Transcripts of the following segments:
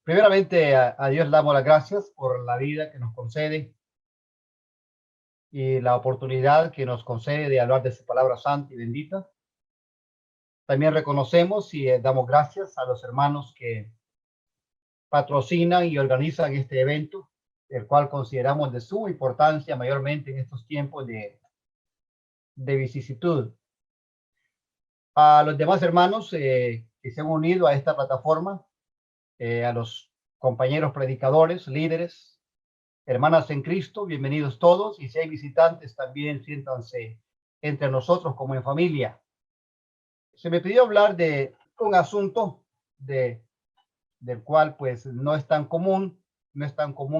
Primeramente, a Dios le damos las gracias por la vida que nos concede y la oportunidad que nos concede de hablar de su palabra santa y bendita. También reconocemos y damos gracias a los hermanos que patrocinan y organizan este evento, el cual consideramos de suma importancia mayormente en estos tiempos de vicisitud. A los demás hermanos que se han unido a esta plataforma, a los compañeros predicadores, líderes, hermanas en Cristo, bienvenidos todos, y si hay visitantes también siéntanse entre nosotros como en familia. Se me pidió hablar de un asunto del cual pues no es tan común,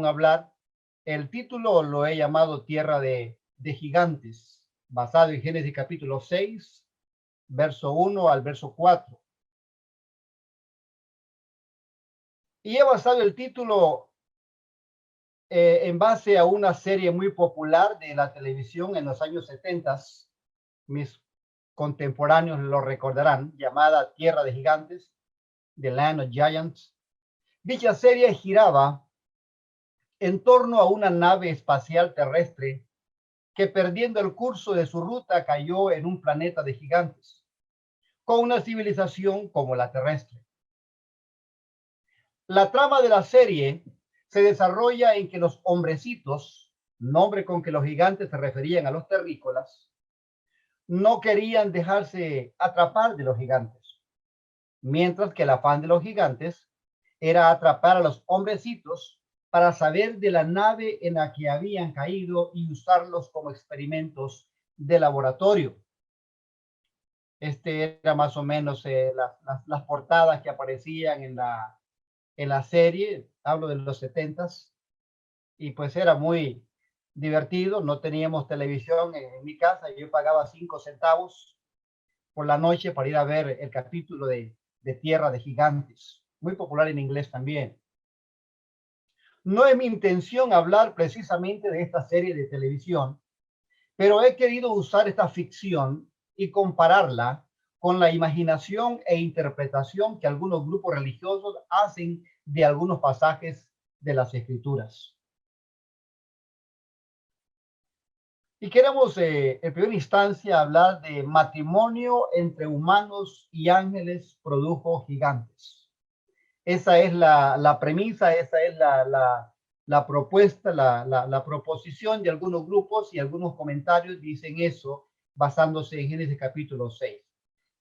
hablar. El título lo he llamado Tierra de Gigantes, basado en Génesis capítulo 6, verso 1 al verso 4. Y he basado el título en base a una serie muy popular de la televisión en los años 70. Mis contemporáneos lo recordarán, llamada Tierra de Gigantes, The Land of Giants. Dicha serie giraba en torno a una nave espacial terrestre que, perdiendo el curso de su ruta, cayó en un planeta de gigantes, con una civilización como la terrestre. La trama de la serie se desarrolla en que los hombrecitos, nombre con que los gigantes se referían a los terrícolas, no querían dejarse atrapar de los gigantes, mientras que el afán de los gigantes era atrapar a los hombrecitos para saber de la nave en la que habían caído y usarlos como experimentos de laboratorio. Este era más o menos las portadas que aparecían en la serie. Hablo de los 70s, y pues era muy divertido. No teníamos televisión en mi casa, yo pagaba 5 centavos por la noche para ir a ver el capítulo de Tierra de Gigantes, muy popular en inglés también. No es mi intención hablar precisamente de esta serie de televisión, pero he querido usar esta ficción y compararla con la imaginación e interpretación que algunos grupos religiosos hacen de algunos pasajes de las Escrituras. Y queremos, en primera instancia, hablar de matrimonio entre humanos y ángeles produjo gigantes. Esa es la premisa, esa es la propuesta, la proposición de algunos grupos, y algunos comentarios dicen eso basándose en Génesis capítulo 6.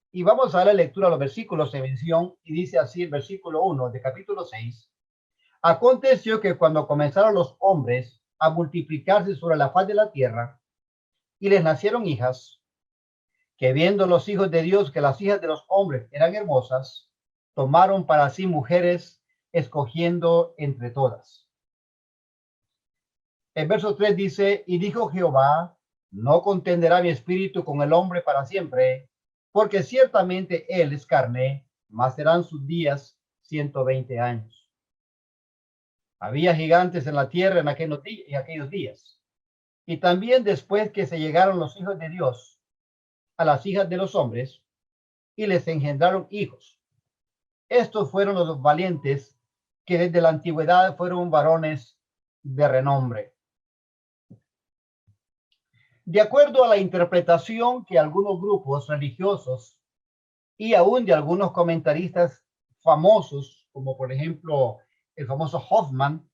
Y vamos a dar la lectura a los versículos de mención, y dice así el versículo 1 de capítulo 6. Aconteció que cuando comenzaron los hombres a multiplicarse sobre la faz de la tierra, y les nacieron hijas, que viendo los hijos de Dios que las hijas de los hombres eran hermosas, tomaron para sí mujeres, escogiendo entre todas. El verso 3 dice: y dijo Jehová, no contenderá mi espíritu con el hombre para siempre, porque ciertamente él es carne, mas serán sus días 120 años. Había gigantes en la tierra en aquellos días, y también después que se llegaron los hijos de Dios a las hijas de los hombres, y les engendraron hijos. Estos fueron los valientes, que desde la antigüedad fueron varones de renombre. De acuerdo a la interpretación que algunos grupos religiosos y aún de algunos comentaristas famosos, como por ejemplo el famoso Hoffman,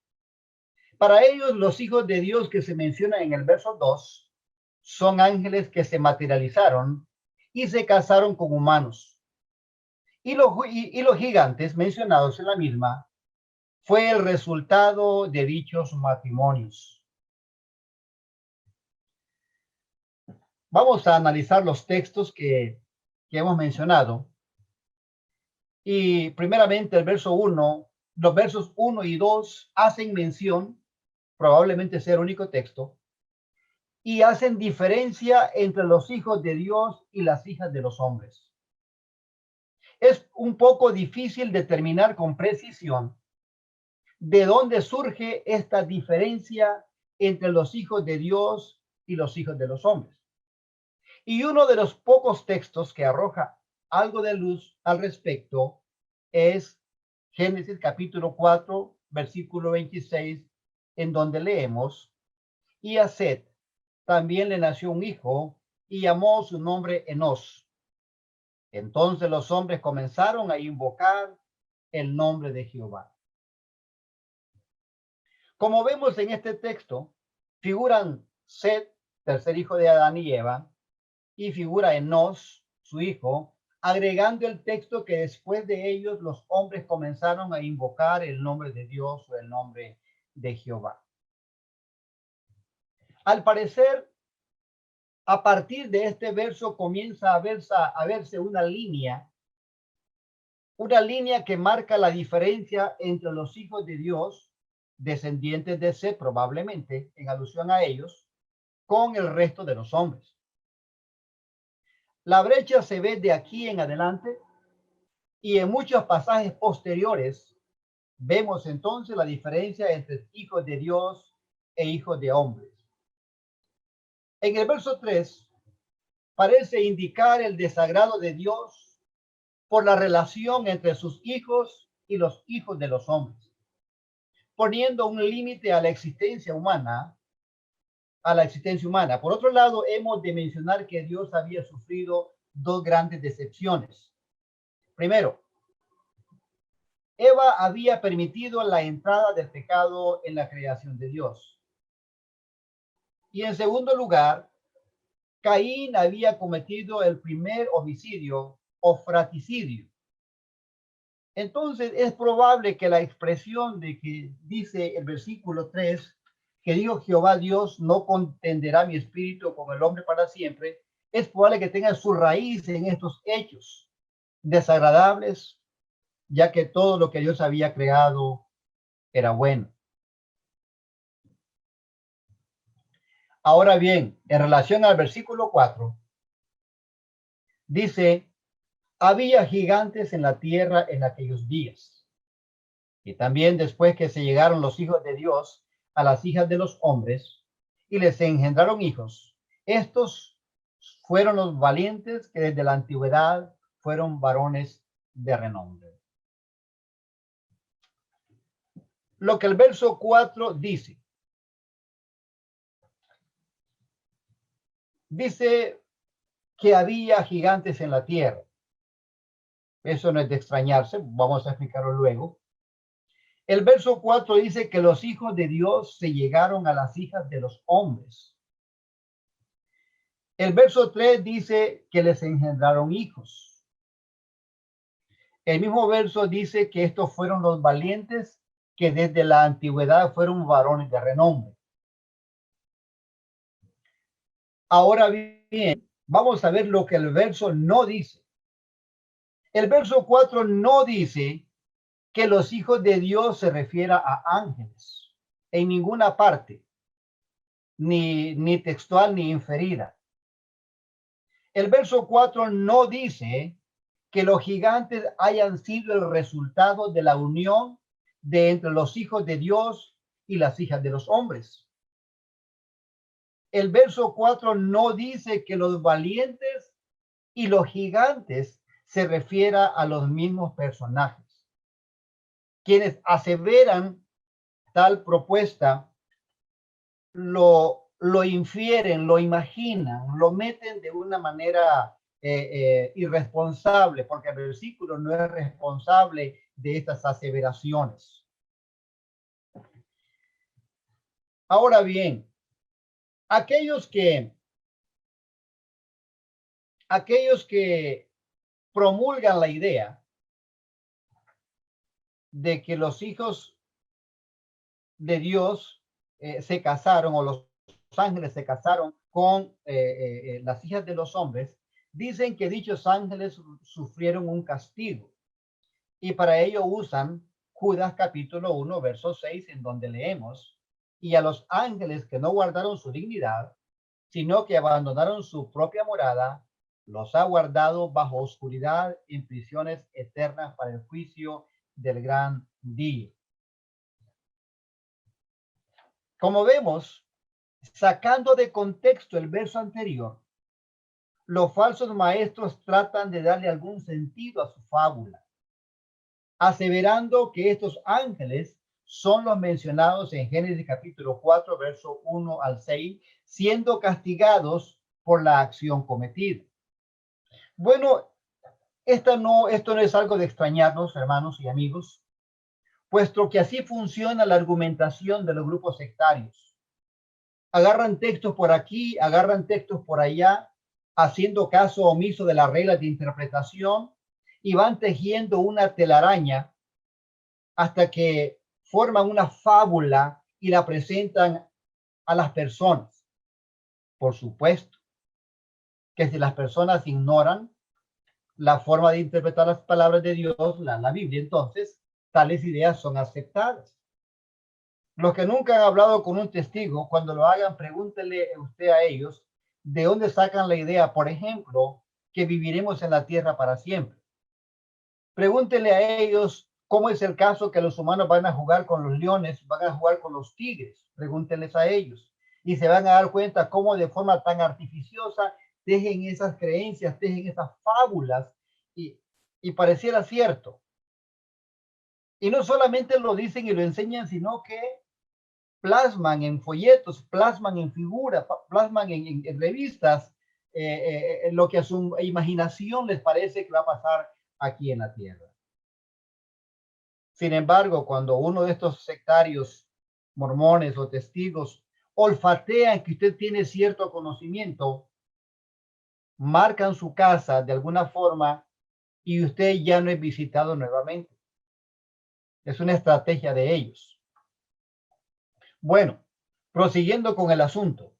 para ellos los hijos de Dios que se mencionan en el verso 2 son ángeles que se materializaron y se casaron con humanos. Y los gigantes mencionados en la misma fue el resultado de dichos matrimonios. Vamos a analizar los textos que hemos mencionado. Y primeramente el verso 1, los versos 1 y 2 hacen mención, probablemente sea el único texto, y hacen diferencia entre los hijos de Dios y las hijas de los hombres. Es un poco difícil determinar con precisión de dónde surge esta diferencia entre los hijos de Dios y los hijos de los hombres. Y uno de los pocos textos que arroja algo de luz al respecto es Génesis capítulo 4, versículo 26, en donde leemos, y a Set también le nació un hijo y llamó su nombre Enos. Entonces los hombres comenzaron a invocar el nombre de Jehová. Como vemos en este texto, figuran Set, tercer hijo de Adán y Eva, y figura Enos, su hijo, agregando el texto que después de ellos los hombres comenzaron a invocar el nombre de Dios o el nombre de Jehová. Al parecer, a partir de este verso comienza a verse una línea que marca la diferencia entre los hijos de Dios, descendientes de Set probablemente, en alusión a ellos, con el resto de los hombres. La brecha se ve de aquí en adelante y en muchos pasajes posteriores vemos entonces la diferencia entre hijos de Dios e hijos de hombres. En el verso 3 parece indicar el desagrado de Dios por la relación entre sus hijos y los hijos de los hombres, poniendo un límite a la existencia humana, Por otro lado, hemos de mencionar que Dios había sufrido dos grandes decepciones. Primero, Eva había permitido la entrada del pecado en la creación de Dios. Y en segundo lugar, Caín había cometido el primer homicidio o fratricidio. Entonces es probable que la expresión de que dice el versículo 3, que dijo Jehová Dios, no contenderá mi espíritu con el hombre para siempre, es probable que tenga su raíz en estos hechos desagradables, ya que todo lo que Dios había creado era bueno. Ahora bien, en relación al versículo 4, dice, había gigantes en la tierra en aquellos días. Y también después que se llegaron los hijos de Dios a las hijas de los hombres y les engendraron hijos, estos fueron los valientes que desde la antigüedad fueron varones de renombre. Lo que el verso 4 dice que había gigantes en la tierra. Eso no es de extrañarse, vamos a explicarlo luego. El verso 4 dice que los hijos de Dios se llegaron a las hijas de los hombres. El verso 3 dice que les engendraron hijos. El mismo verso dice que estos fueron los valientes que desde la antigüedad fueron varones de renombre. Ahora bien, vamos a ver lo que el verso no dice. El verso 4 no dice que los hijos de Dios se refiera a ángeles en ninguna parte, ni textual ni inferida. El verso 4 no dice que los gigantes hayan sido el resultado de la unión de entre los hijos de Dios y las hijas de los hombres. El verso 4 no dice que los valientes y los gigantes se refiera a los mismos personajes. Quienes aseveran tal propuesta lo infieren, lo imaginan, lo meten de una manera irresponsable, porque el versículo no es responsable de estas aseveraciones. Ahora bien, aquellos que promulgan la idea de que los hijos de Dios se casaron, o los ángeles se casaron con las hijas de los hombres, dicen que dichos ángeles sufrieron un castigo. Y para ello usan Judas capítulo 1, verso 6, en donde leemos, y a los ángeles que no guardaron su dignidad, sino que abandonaron su propia morada, los ha guardado bajo oscuridad en prisiones eternas para el juicio del gran día. Como vemos, sacando de contexto el verso anterior, los falsos maestros tratan de darle algún sentido a su fábula. aseverando que estos ángeles son los mencionados en Génesis capítulo 4, verso 1 al 6, siendo castigados por la acción cometida. Bueno, esto no es algo de extrañarnos, hermanos y amigos, puesto que así funciona la argumentación de los grupos sectarios. Agarran textos por aquí, agarran textos por allá, haciendo caso omiso de las reglas de interpretación y van tejiendo una telaraña hasta que forman una fábula y la presentan a las personas. Por supuesto que si las personas ignoran la forma de interpretar las palabras de Dios, la Biblia, entonces tales ideas son aceptadas. Los que nunca han hablado con un testigo, cuando lo hagan, pregúntele usted a ellos de dónde sacan la idea, por ejemplo, que viviremos en la tierra para siempre. Pregúntele a ellos cómo es el caso que los humanos van a jugar con los leones, van a jugar con los tigres. Pregúntenles a ellos y se van a dar cuenta cómo de forma tan artificiosa tejen esas creencias, tejen esas fábulas y pareciera cierto. Y no solamente lo dicen y lo enseñan, sino que plasman en folletos, plasman en figuras, plasman en revistas lo que a su imaginación les parece que va a pasar aquí en la tierra. Sin embargo, cuando uno de estos sectarios, mormones o testigos, olfatean que usted tiene cierto conocimiento, marcan su casa de alguna forma y usted ya no es visitado nuevamente. Es una estrategia de ellos. Bueno, prosiguiendo con el asunto.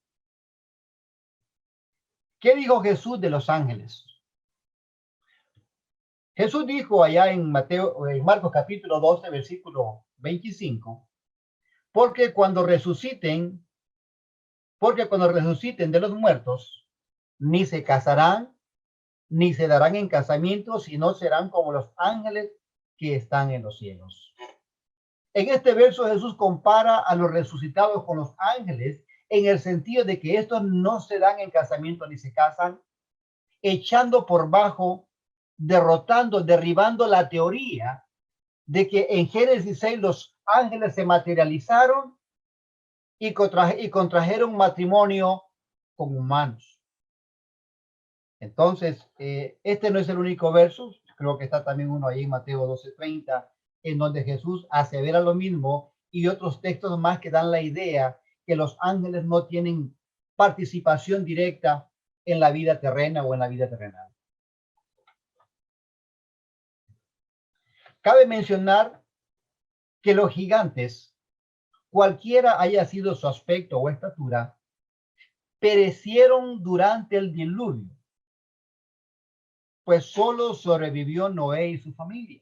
¿Qué dijo Jesús de los ángeles? Jesús dijo allá en Marcos capítulo 12, versículo 25, porque cuando resuciten de los muertos, ni se casarán, ni se darán en casamiento, sino serán como los ángeles que están en los cielos. En este verso Jesús compara a los resucitados con los ángeles en el sentido de que estos no se dan en casamiento ni se casan, echando por bajo, derribando la teoría de que en Génesis 6 los ángeles se materializaron y contrajeron matrimonio con humanos. Entonces, este no es el único verso, creo que está también uno ahí en Mateo 12:30, en donde Jesús asevera lo mismo y otros textos más que dan la idea que los ángeles no tienen participación directa en la vida terrena o en la vida terrenal. Cabe mencionar que los gigantes, cualquiera haya sido su aspecto o estatura, perecieron durante el diluvio, pues solo sobrevivió Noé y su familia.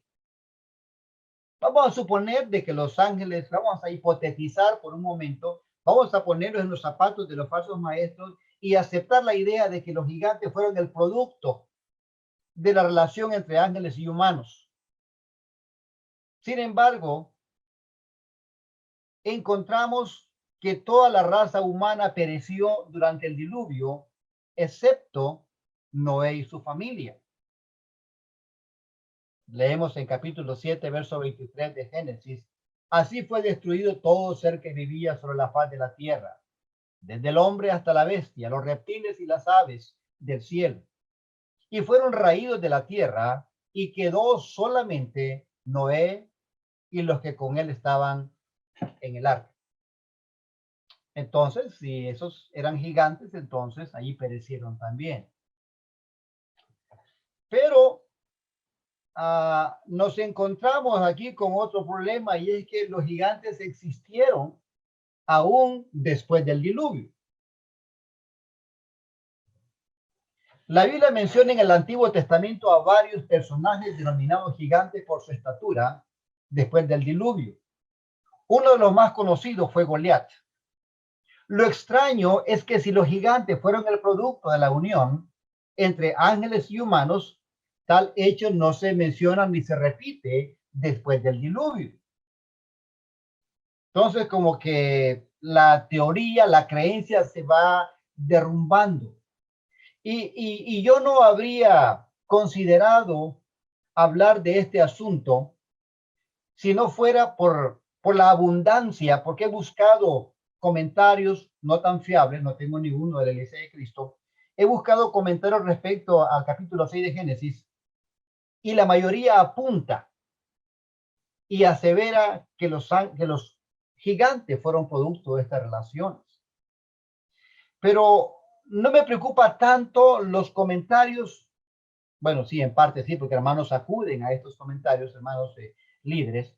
Vamos a suponer de que los ángeles, vamos a hipotetizar por un momento, vamos a ponerlos en los zapatos de los falsos maestros y aceptar la idea de que los gigantes fueron el producto de la relación entre ángeles y humanos. Sin embargo, encontramos que toda la raza humana pereció durante el diluvio, excepto Noé y su familia. Leemos en capítulo 7, verso 23 de Génesis. Así fue destruido todo ser que vivía sobre la faz de la tierra, desde el hombre hasta la bestia, los reptiles y las aves del cielo. Y fueron raídos de la tierra y quedó solamente Noé y los que con él estaban en el arca. Entonces, si esos eran gigantes, entonces ahí perecieron también. Pero nos encontramos aquí con otro problema y es que los gigantes existieron aún después del diluvio. La Biblia menciona en el Antiguo Testamento a varios personajes denominados gigantes por su estatura después del diluvio. Uno de los más conocidos fue Goliat. Lo extraño es que si los gigantes fueron el producto de la unión entre ángeles y humanos, tal hecho no se menciona ni se repite después del diluvio. Entonces, como que la teoría, la creencia se va derrumbando. Y yo no habría considerado hablar de este asunto si no fuera por la abundancia, porque he buscado comentarios no tan fiables, no tengo ninguno de la Iglesia de Cristo, he buscado comentarios respecto al capítulo 6 de Génesis y la mayoría apunta y asevera que los gigantes fueron producto de estas relaciones. Pero no me preocupa tanto los comentarios. Bueno, sí, en parte sí, porque hermanos acuden a estos comentarios, hermanos líderes.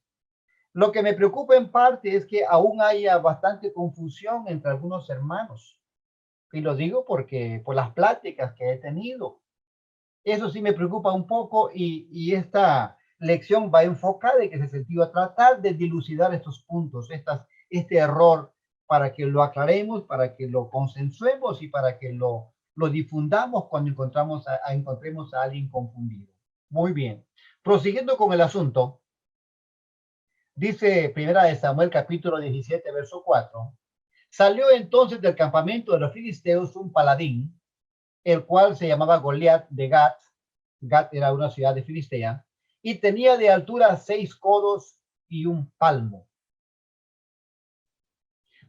Lo que me preocupa en parte es que aún haya bastante confusión entre algunos hermanos. Y lo digo porque por las pláticas que he tenido. Eso sí me preocupa un poco y esta lección va enfocada en ese sentido, a tratar de dilucidar estos puntos, este error, para que lo aclaremos, para que lo consensuemos y para que lo difundamos cuando encontremos a alguien confundido. Muy bien. Prosiguiendo con el asunto, dice Primera de Samuel capítulo 17, verso 4. Salió entonces del campamento de los filisteos un paladín, el cual se llamaba Goliat de Gat. Gat era una ciudad de Filistea, y tenía de altura 6 codos y un palmo.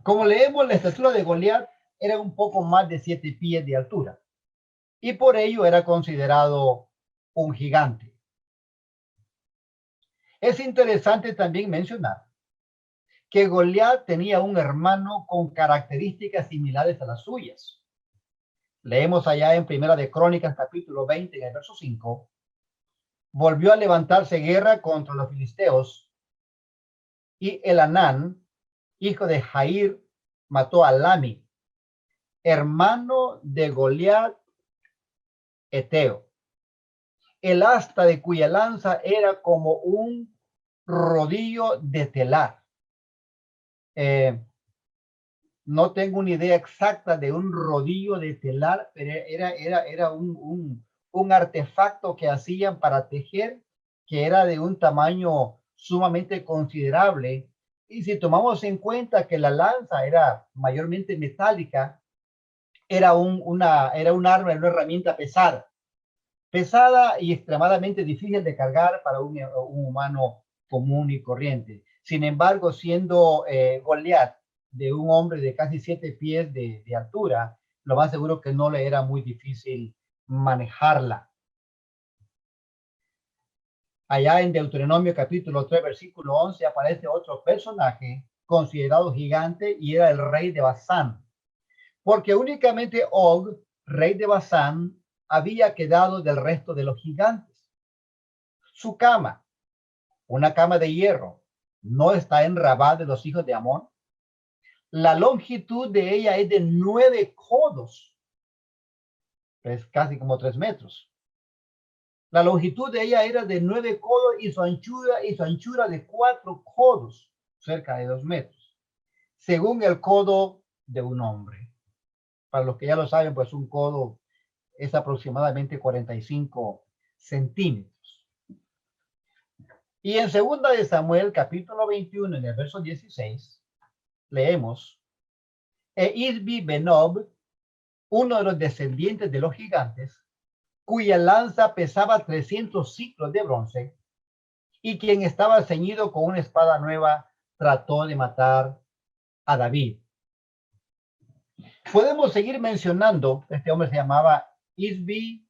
Como leemos, la estatura de Goliat era un poco más de 7 pies de altura, y por ello era considerado un gigante. Es interesante también mencionar que Goliat tenía un hermano con características similares a las suyas. Leemos allá en Primera de Crónicas, capítulo 20, en el verso 5. Volvió a levantarse guerra contra los filisteos, y Elanán, hijo de Jair, mató a Lami, hermano de Goliat Eteo. El asta de cuya lanza era como un rodillo de telar. No tengo una idea exacta de un rodillo de telar, pero era un artefacto que hacían para tejer, que era de un tamaño sumamente considerable. Y si tomamos en cuenta que la lanza era mayormente metálica, era un arma, una herramienta pesada y extremadamente difícil de cargar para un humano común y corriente. Sin embargo, siendo Goliat de un hombre de casi 7 pies de altura, lo más seguro que no le era muy difícil manejarla. Allá en Deuteronomio capítulo 3, versículo 11, aparece otro personaje considerado gigante y era el rey de Basán, porque únicamente Og, rey de Basán, había quedado del resto de los gigantes. Su cama, una cama de hierro, no está en Rabá de los hijos de Amón. La longitud de ella es de 9 codos, es casi como 3 metros. La longitud de ella era de 9 codos y su anchura de 4 codos, cerca de 2 metros, según el codo de un hombre. Para los que ya lo saben, pues un codo es aproximadamente 45 centímetros. Y en segunda de Samuel, capítulo 21, en el verso 16, leemos, Isbi Benob, uno de los descendientes de los gigantes, cuya lanza pesaba 300 ciclos de bronce, y quien estaba ceñido con una espada nueva, trató de matar a David. Podemos seguir mencionando, este hombre se llamaba Isbi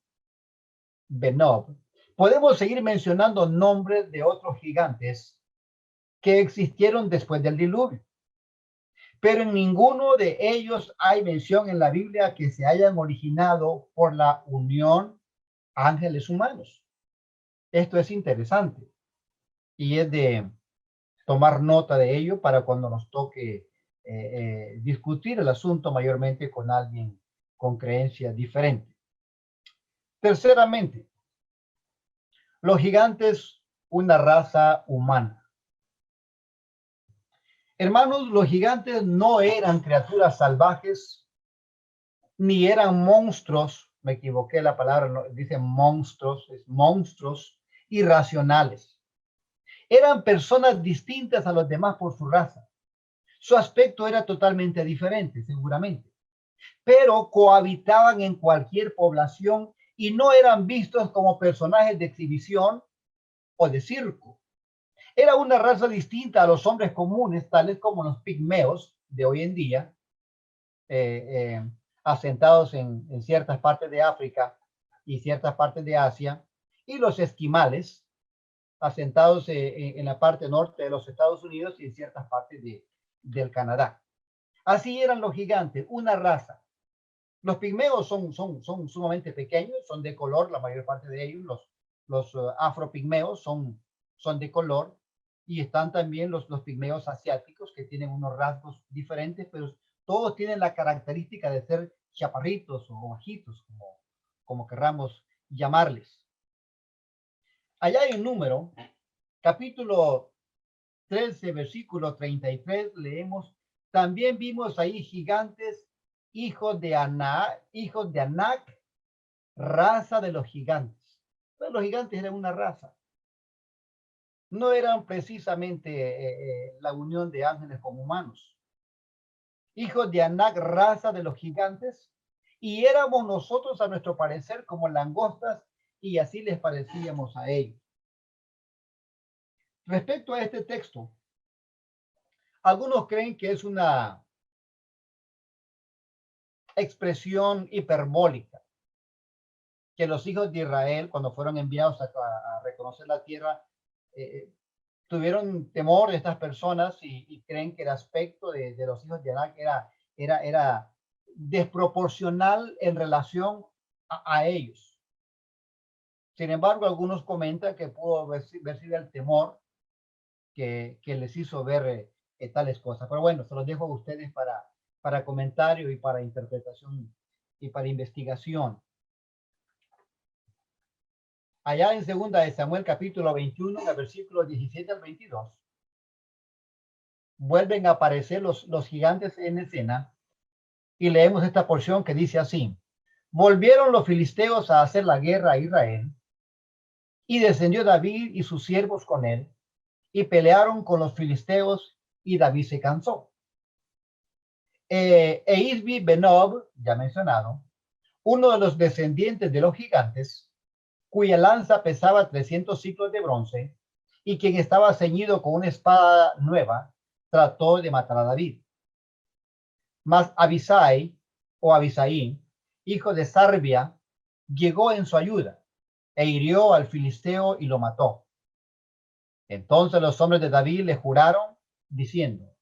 Benob. Podemos seguir mencionando nombres de otros gigantes que existieron después del diluvio, pero en ninguno de ellos hay mención en la Biblia que se hayan originado por la unión ángeles humanos. Esto es interesante y es de tomar nota de ello para cuando nos toque discutir el asunto mayormente con alguien con creencias diferentes. Terceramente, los gigantes, una raza humana. Hermanos, los gigantes no eran criaturas salvajes, ni eran monstruos, me equivoqué la palabra, no, dice monstruos, es monstruos irracionales. Eran personas distintas a los demás por su raza. Su aspecto era totalmente diferente, seguramente, pero cohabitaban en cualquier población y no eran vistos como personajes de exhibición o de circo. Era una raza distinta a los hombres comunes, tales como los pigmeos de hoy en día, asentados en ciertas partes de África y ciertas partes de Asia, y los esquimales, asentados en la parte norte de los Estados Unidos y en ciertas partes del Canadá. Así eran los gigantes, una raza. Los pigmeos son sumamente pequeños, son de color, la mayor parte de ellos, los afropigmeos son de color, y están también los pigmeos asiáticos que tienen unos rasgos diferentes, pero todos tienen la característica de ser chaparritos o bajitos, como querramos llamarles. Allá en Número, capítulo 13, versículo 33, leemos: también vimos ahí gigantes, hijos de Anac, raza de los gigantes. Pero los gigantes eran una raza. No eran precisamente la unión de ángeles con humanos. Hijos de Anac, raza de los gigantes, y éramos nosotros a nuestro parecer como langostas, y así les parecíamos a ellos. Respecto a este texto, algunos creen que es una expresión hiperbólica, que los hijos de Israel, cuando fueron enviados a reconocer la tierra, tuvieron temor de estas personas y creen que el aspecto de los hijos de Anak era desproporcional en relación a ellos. Sin embargo, algunos comentan que pudo ver sido el temor que les hizo ver tales cosas. Pero bueno, se los dejo a ustedes para comentario y para interpretación y para investigación. Allá en segunda de Samuel capítulo 21, versículos 17 al 22, vuelven a aparecer los gigantes en escena, y leemos esta porción que dice así: volvieron los filisteos a hacer la guerra a Israel, y descendió David y sus siervos con él, y pelearon con los filisteos, y David se cansó. Isbi Benob, ya mencionado, uno de los descendientes de los gigantes, cuya lanza pesaba 300 ciclos de bronce, y quien estaba ceñido con una espada nueva, trató de matar a David. Mas Abisai, hijo de Sarbia, llegó en su ayuda, e hirió al filisteo y lo mató. Entonces los hombres de David le juraron, diciendo: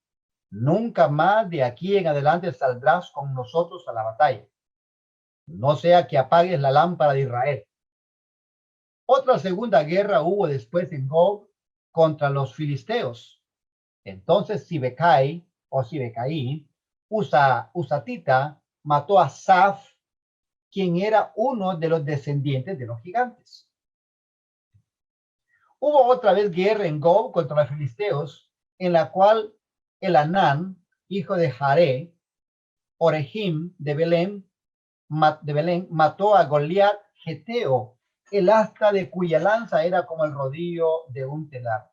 nunca más de aquí en adelante saldrás con nosotros a la batalla, no sea que apagues la lámpara de Israel. Otra segunda guerra hubo después en Gog contra los filisteos. Entonces Sibekai, Usatita, mató a Saf, quien era uno de los descendientes de los gigantes. Hubo otra vez guerra en Gog contra los filisteos, en la cual Elanán, hijo de Jaré, Orejim de Belén, mató a Goliat Geteo, el asta de cuya lanza era como el rodillo de un telar.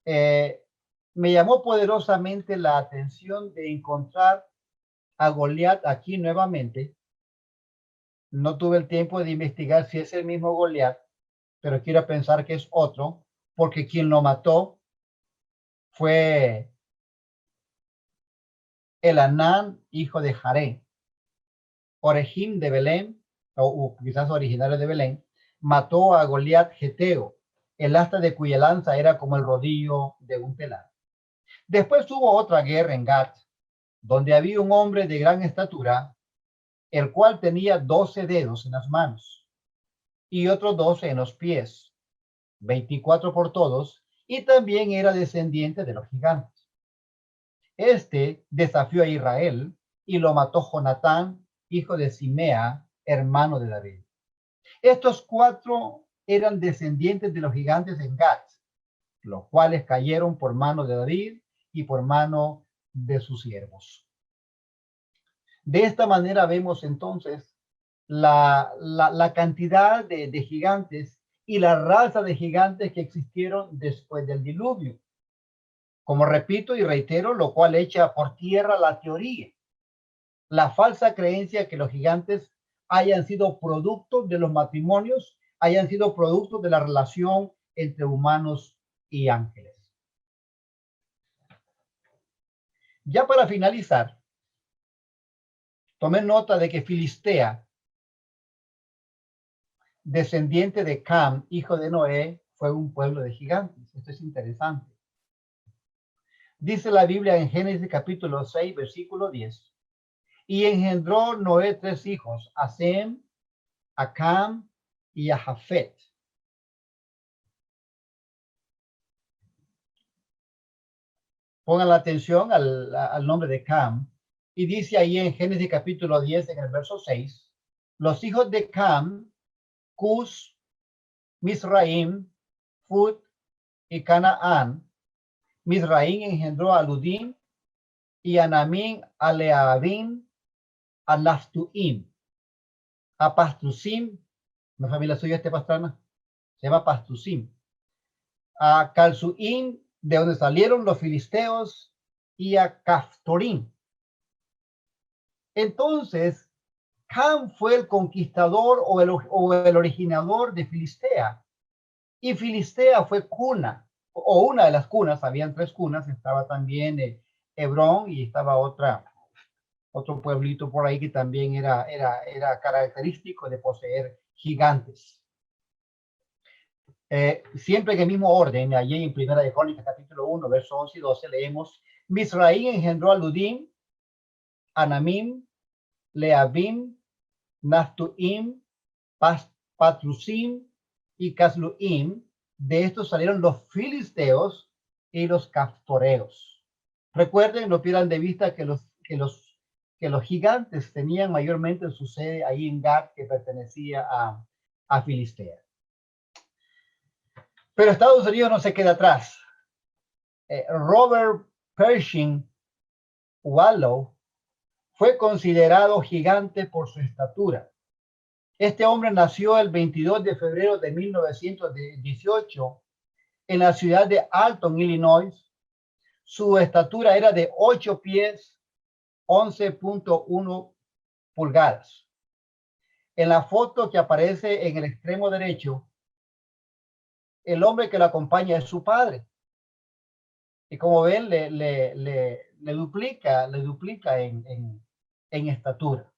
Me llamó poderosamente la atención de encontrar a Goliat aquí nuevamente. No tuve el tiempo de investigar si es el mismo Goliat, pero quiero pensar que es otro, porque quien lo mató fue Elanán, hijo de Jaré. Orejim de Belén, o quizás originario de Belén, mató a Goliat Geteo, el asta de cuya lanza era como el rodillo de un telar. Después hubo otra guerra en Gat, donde había un hombre de gran estatura, el cual tenía 12 dedos en las manos y otros 12 en los pies, 24 por todos, y también era descendiente de los gigantes. Este desafió a Israel y lo mató Jonatán, hijo de Simea, hermano de David. Estos 4 eran descendientes de los gigantes en Gat, los cuales cayeron por mano de David y por mano de sus siervos. De esta manera vemos entonces la cantidad de gigantes y la raza de gigantes que existieron después del diluvio. Como repito y reitero, lo cual echa por tierra la teoría, la falsa creencia que los gigantes hayan sido productos de los matrimonios, hayan sido productos de la relación entre humanos y ángeles. Ya para finalizar, tomé nota de que Filistea, descendiente de Cam, hijo de Noé, fue un pueblo de gigantes. Esto es interesante. Dice la Biblia en Génesis capítulo 6, versículo 10. Y engendró Noé 3 hijos, a Sem, a Cam y a Jafet. Pongan la atención al nombre de Cam. Y dice ahí en Génesis capítulo 10, en el verso 6, los hijos de Cam, Cus, Misraim, Fut y Canaán. Misraim engendró a Ludim y a Namín, a Leabim, a Naftuim, a Pastrusim, la familia suya pastrana, se llama Pastrusim, a Calsuim, de donde salieron los filisteos, y a Caftorim. Entonces, Cam fue el conquistador o el originador de Filistea. Y Filistea fue cuna, o una de las cunas, habían 3 cunas, estaba también Hebrón y estaba otro pueblito por ahí que también era característico de poseer gigantes. Siempre en el mismo orden, allí en Primera de Crónicas, capítulo 1, versos 11 y 12, leemos: Misraim engendró a Ludim, Anamim, Leabim, Naftuim, Patrusim y Casluim. De estos salieron los filisteos y los caftoreos. Recuerden, no pierdan de vista que los gigantes tenían mayormente su sede ahí en Gad, que pertenecía a Filistea. Pero Estados Unidos no se queda atrás. Robert Pershing Wallow fue considerado gigante por su estatura. Este hombre nació el 22 de febrero de 1918 en la ciudad de Alton, Illinois. Su estatura era de 8 pies, 11.1 pulgadas. En la foto que aparece en el extremo derecho, el hombre que lo acompaña es su padre. Y como ven, le duplica en estatura.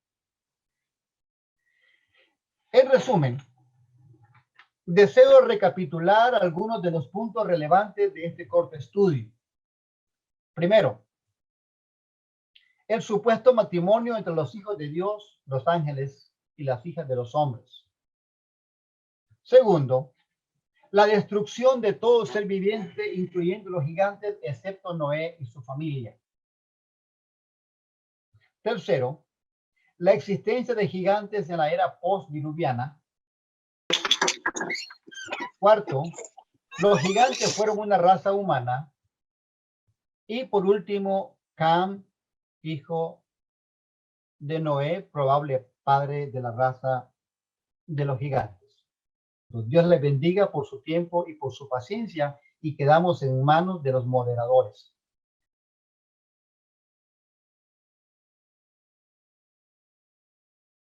En resumen, deseo recapitular algunos de los puntos relevantes de este corto estudio. Primero, el supuesto matrimonio entre los hijos de Dios, los ángeles, y las hijas de los hombres. Segundo, la destrucción de todo ser viviente, incluyendo los gigantes, excepto Noé y su familia. Tercero, la existencia de gigantes en la era post-diluviana. Cuarto, los gigantes fueron una raza humana. Y por último, Cam, hijo de Noé, probable padre de la raza de los gigantes. Dios les bendiga por su tiempo y por su paciencia, y quedamos en manos de los moderadores.